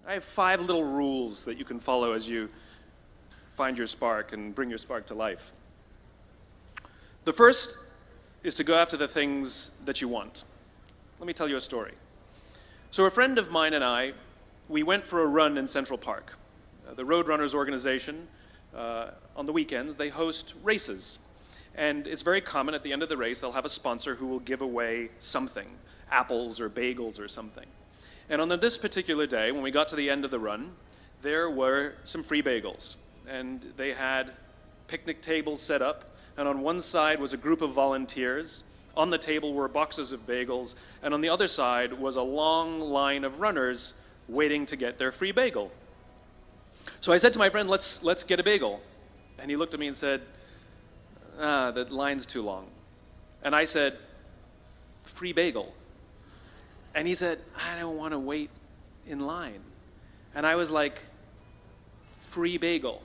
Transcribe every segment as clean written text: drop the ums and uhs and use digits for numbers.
I have 5 little rules that you can follow as you find your spark and bring your spark to life. The first is to go after the things that you want. Let me tell you a story. So a friend of mine and I, we went for a run in Central Park. The Roadrunners organization, on the weekends, they host races. And it's very common at the end of the race, they'll have a sponsor who will give away something, apples or bagels or something. And on this particular day, when we got to the end of the run, there were some free bagels. And they had picnic tables set up, and on one side was a group of volunteers. On the table were boxes of bagels, and on the other side was a long line of runners waiting to get their free bagel. So I said to my friend, let's get a bagel. And he looked at me and said, the line's too long. And I said, free bagel. And he said, I don't want to wait in line. And I was like, free bagel.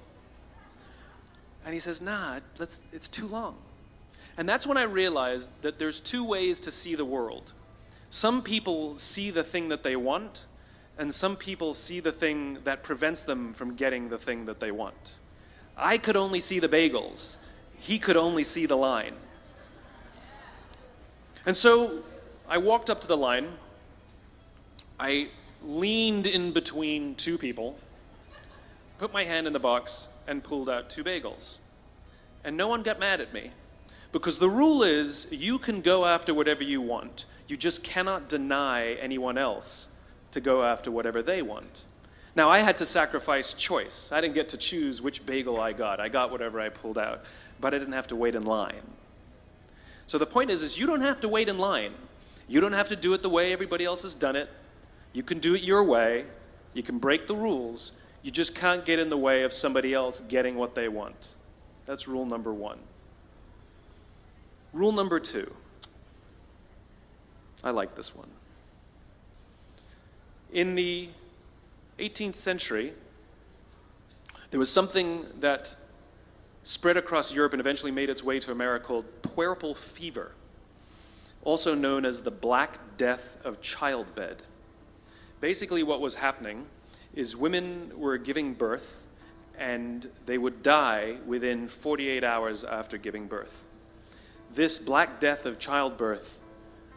And he says, nah, it's too long. And that's when I realized that there's 2 ways to see the world. Some people see the thing that they want, and some people see the thing that prevents them from getting the thing that they want. I could only see the bagels. He could only see the line. And so I walked up to the line. I leaned in between 2 people, put my hand in the box, and pulled out 2 bagels. And no one got mad at me, because the rule is you can go after whatever you want. You just cannot deny anyone else to go after whatever they want. Now, I had to sacrifice choice. I didn't get to choose which bagel I got. I got whatever I pulled out, but I didn't have to wait in line. So the point is you don't have to wait in line. You don't have to do it the way everybody else has done it. You can do it your way. You can break the rules. You just can't get in the way of somebody else getting what they want. That's rule number 1. Rule number 2. I like this one. In the 18th century, there was something that spread across Europe and eventually made its way to America called puerperal fever, also known as the Black Death of Childbed. Basically, what was happening is women were giving birth, and they would die within 48 hours after giving birth. This Black Death of childbirth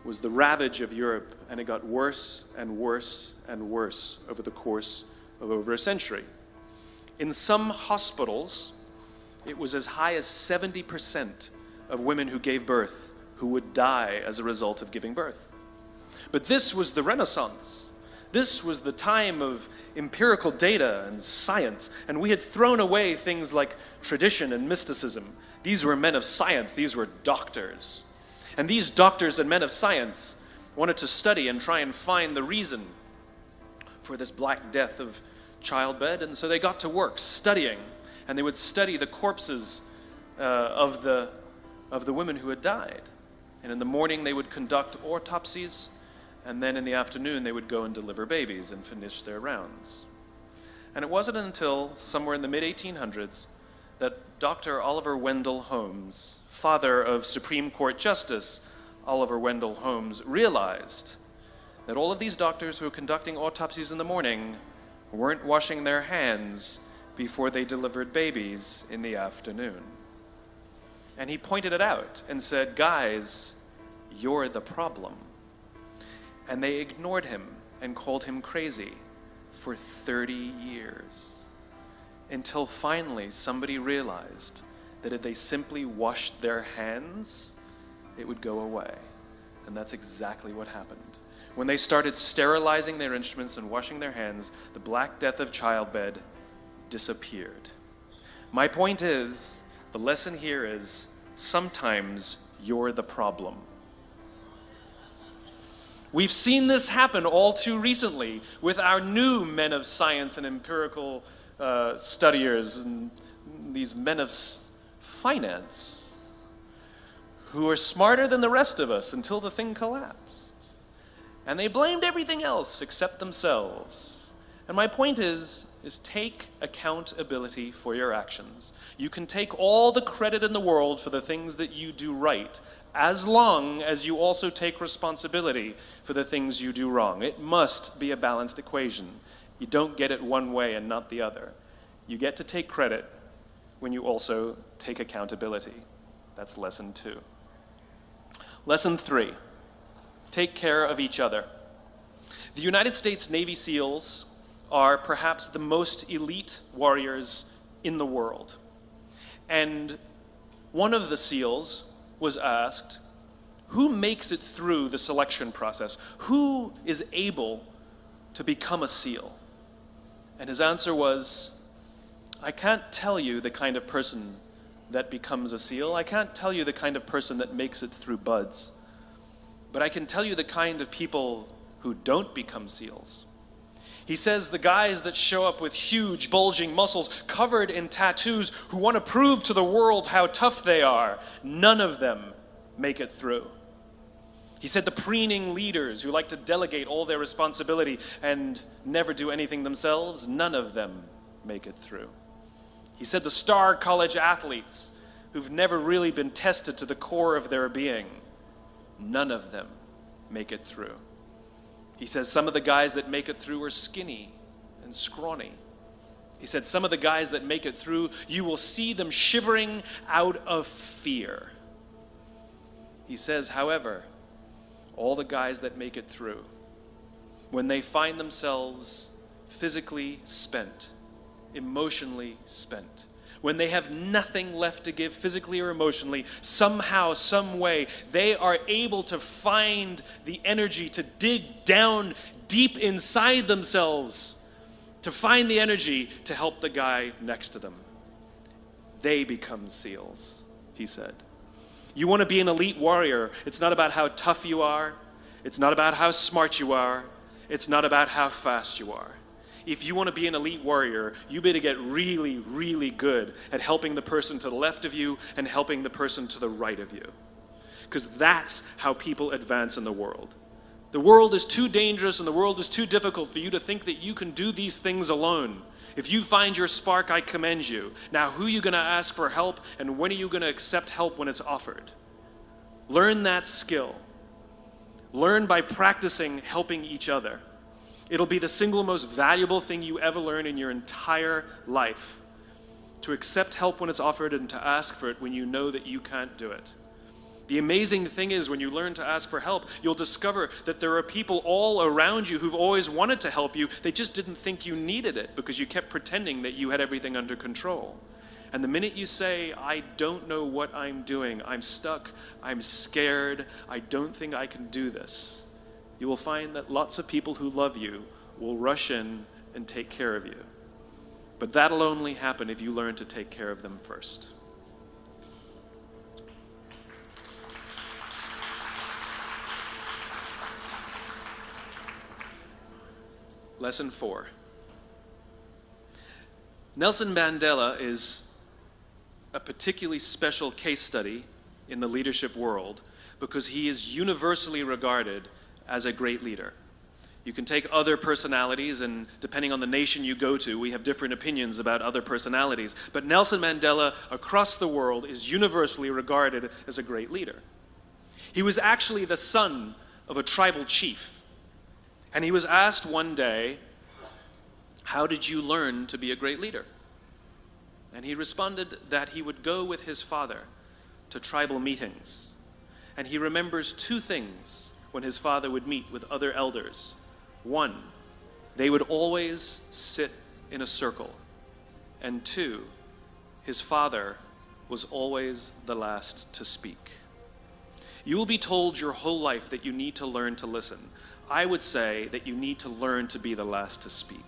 was the ravage of Europe, and it got worse and worse and worse over the course of over a century. In some hospitals, it was as high as 70% of women who gave birth who would die as a result of giving birth. But this was the Renaissance. This was the time of empirical data and science, and we had thrown away things like tradition and mysticism. These were men of science. These were doctors. And these doctors and men of science wanted to study and try and find the reason for this Black Death of childbed, and so they got to work studying, and they would study the corpses of the women who had died. And in the morning they would conduct autopsies, and then in the afternoon they would go and deliver babies and finish their rounds. And it wasn't until somewhere in the mid-1800s that Dr. Oliver Wendell Holmes, father of Supreme Court Justice Oliver Wendell Holmes, realized that all of these doctors who were conducting autopsies in the morning weren't washing their hands before they delivered babies in the afternoon. And he pointed it out and said, guys, you're the problem. And they ignored him and called him crazy for 30 years. Until finally somebody realized that if they simply washed their hands, it would go away. And that's exactly what happened. When they started sterilizing their instruments and washing their hands, the Black Death of childbed disappeared. My point is, the lesson here is, sometimes you're the problem. We've seen this happen all too recently with our new men of science and empirical studiers and these men of finance who are smarter than the rest of us until the thing collapsed. And they blamed everything else except themselves. And my point is take accountability for your actions. You can take all the credit in the world for the things that you do right, as long as you also take responsibility for the things you do wrong. It must be a balanced equation. You don't get it one way and not the other. You get to take credit when you also take accountability. That's lesson 2. Lesson 3, take care of each other. The United States Navy SEALs are perhaps the most elite warriors in the world. And one of the SEALs was asked, who makes it through the selection process? Who is able to become a SEAL? And his answer was, I can't tell you the kind of person that becomes a SEAL. I can't tell you the kind of person that makes it through BUD/S. But I can tell you the kind of people who don't become SEALs. He says the guys that show up with huge, bulging muscles, covered in tattoos, who want to prove to the world how tough they are, none of them make it through. He said the preening leaders who like to delegate all their responsibility and never do anything themselves, none of them make it through. He said the star college athletes who've never really been tested to the core of their being, none of them make it through. He says some of the guys that make it through are skinny and scrawny. He said some of the guys that make it through, you will see them shivering out of fear. He says, however, all the guys that make it through, when they find themselves physically spent, emotionally spent, when they have nothing left to give physically or emotionally, somehow, some way, they are able to find the energy to dig down deep inside themselves, to find the energy to help the guy next to them. They become SEALs, he said. You want to be an elite warrior. It's not about how tough you are. It's not about how smart you are. It's not about how fast you are. If you want to be an elite warrior, you better get really, really good at helping the person to the left of you and helping the person to the right of you. Because that's how people advance in the world. The world is too dangerous and the world is too difficult for you to think that you can do these things alone. If you find your spark, I commend you. Now, who are you going to ask for help, and when are you going to accept help when it's offered? Learn that skill. Learn by practicing helping each other. It'll be the single most valuable thing you ever learn in your entire life. To accept help when it's offered and to ask for it when you know that you can't do it. The amazing thing is when you learn to ask for help, you'll discover that there are people all around you who've always wanted to help you. They just didn't think you needed it because you kept pretending that you had everything under control. And the minute you say, I don't know what I'm doing, I'm stuck, I'm scared, I don't think I can do this, you will find that lots of people who love you will rush in and take care of you. But that'll only happen if you learn to take care of them first. Lesson 4. Nelson Mandela is a particularly special case study in the leadership world because he is universally regarded as a great leader. You can take other personalities, and depending on the nation you go to, we have different opinions about other personalities. But Nelson Mandela, across the world, is universally regarded as a great leader. He was actually the son of a tribal chief. And he was asked one day, how did you learn to be a great leader? And he responded that he would go with his father to tribal meetings. And he remembers two things when his father would meet with other elders. One, they would always sit in a circle. And two, his father was always the last to speak. You will be told your whole life that you need to learn to listen. I would say that you need to learn to be the last to speak.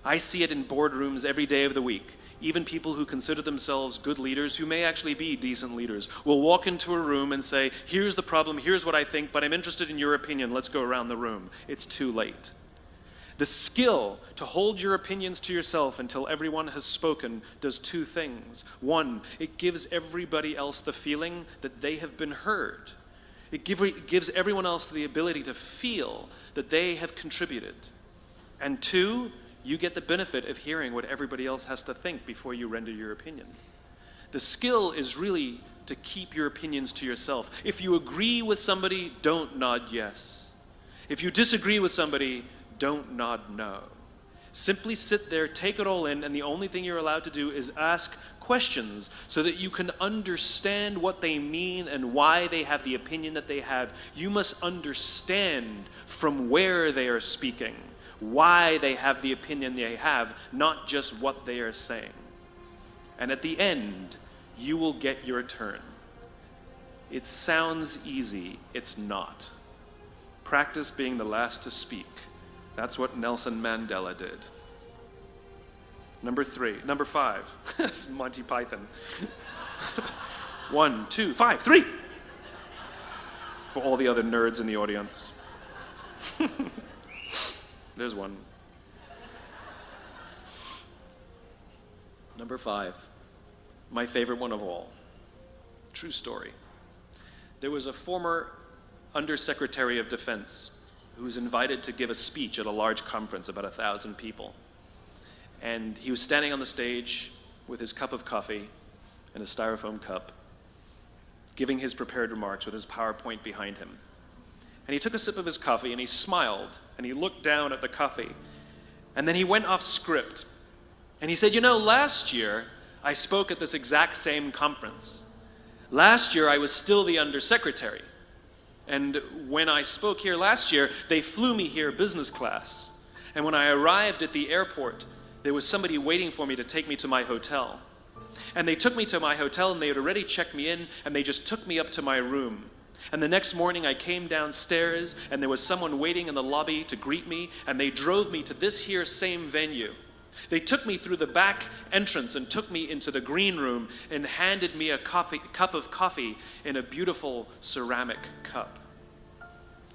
I see it in boardrooms every day of the week. Even people who consider themselves good leaders, who may actually be decent leaders, will walk into a room and say, here's the problem, here's what I think, but I'm interested in your opinion, let's go around the room. It's too late. The skill to hold your opinions to yourself until everyone has spoken does two things. One, it gives everybody else the feeling that they have been heard. It gives everyone else the ability to feel that they have contributed. And two, you get the benefit of hearing what everybody else has to think before you render your opinion. The skill is really to keep your opinions to yourself. If you agree with somebody, don't nod yes. If you disagree with somebody, don't nod no. Simply sit there, take it all in, and the only thing you're allowed to do is ask questions so that you can understand what they mean and why they have the opinion that they have. You must understand from where they are speaking, why they have the opinion they have, not just what they are saying. And at the end, you will get your turn. It sounds easy, it's not. Practice being the last to speak. That's what Nelson Mandela did. Number 5. This is Monty Python. 1, 2, 5, 3. For all the other nerds in the audience. There's one. Number 5. My favorite one of all. True story. There was a former Undersecretary of Defense who was invited to give a speech at a large conference, about 1,000 people. And he was standing on the stage with his cup of coffee and a styrofoam cup, giving his prepared remarks with his PowerPoint behind him. And he took a sip of his coffee and he smiled and he looked down at the coffee. And then he went off script. And he said, last year I spoke at this exact same conference. Last year I was still the Undersecretary. And when I spoke here last year, they flew me here business class. And when I arrived at the airport, there was somebody waiting for me to take me to my hotel. And they took me to my hotel and they had already checked me in and they just took me up to my room. And the next morning I came downstairs and there was someone waiting in the lobby to greet me and they drove me to this here same venue. They took me through the back entrance and took me into the green room and handed me a cup of coffee in a beautiful ceramic cup.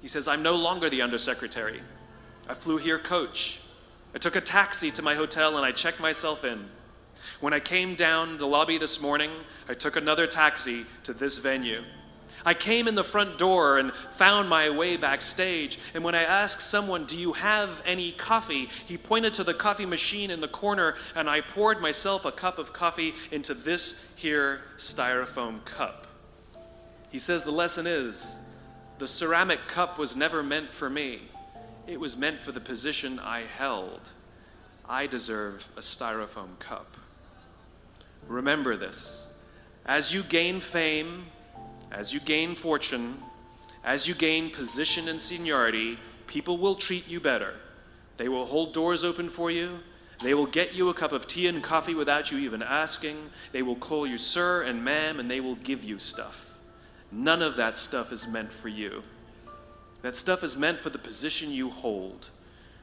He says, I'm no longer the Undersecretary. I flew here coach. I took a taxi to my hotel and I checked myself in. When I came down the lobby this morning, I took another taxi to this venue. I came in the front door and found my way backstage, and when I asked someone, do you have any coffee? He pointed to the coffee machine in the corner, and I poured myself a cup of coffee into this here styrofoam cup. He says the lesson is, the ceramic cup was never meant for me. It was meant for the position I held. I deserve a styrofoam cup. Remember this. As you gain fame, as you gain fortune, as you gain position and seniority, people will treat you better. They will hold doors open for you. They will get you a cup of tea and coffee without you even asking. They will call you sir and ma'am, and they will give you stuff. None of that stuff is meant for you. That stuff is meant for the position you hold.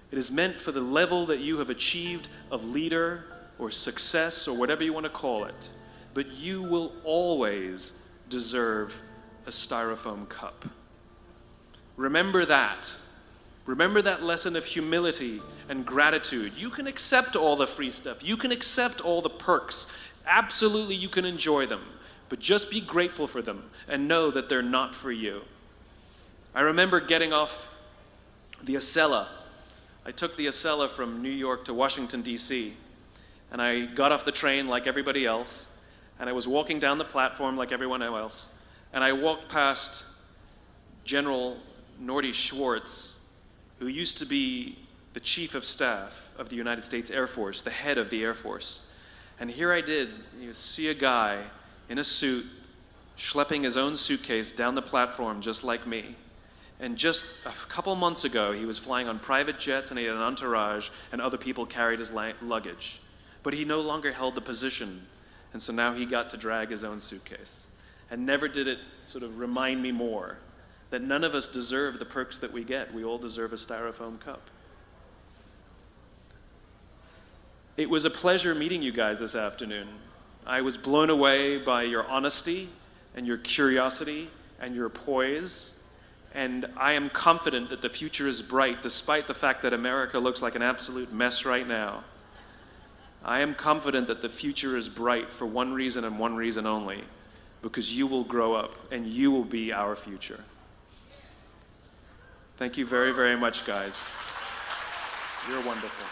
It is meant for the level that you have achieved of leader or success or whatever you want to call it. But you will always deserve a styrofoam cup. Remember that. Remember that lesson of humility and gratitude. You can accept all the free stuff. You can accept all the perks. Absolutely, you can enjoy them. But just be grateful for them and know that they're not for you. I remember getting off the Acela. I took the Acela from New York to Washington, D.C. And I got off the train like everybody else. And I was walking down the platform like everyone else, and I walked past General Norty Schwartz, who used to be the Chief of Staff of the United States Air Force, the head of the Air Force. And here I did, you see a guy in a suit, schlepping his own suitcase down the platform just like me. And just a couple months ago, he was flying on private jets and he had an entourage, and other people carried his luggage. But he no longer held the position. And so now he got to drag his own suitcase. And never did it sort of remind me more that none of us deserve the perks that we get. We all deserve a styrofoam cup. It was a pleasure meeting you guys this afternoon. I was blown away by your honesty and your curiosity and your poise. And I am confident that the future is bright, despite the fact that America looks like an absolute mess right now. I am confident that the future is bright for one reason and one reason only, because you will grow up and you will be our future. Thank you very, very much, guys. You're wonderful.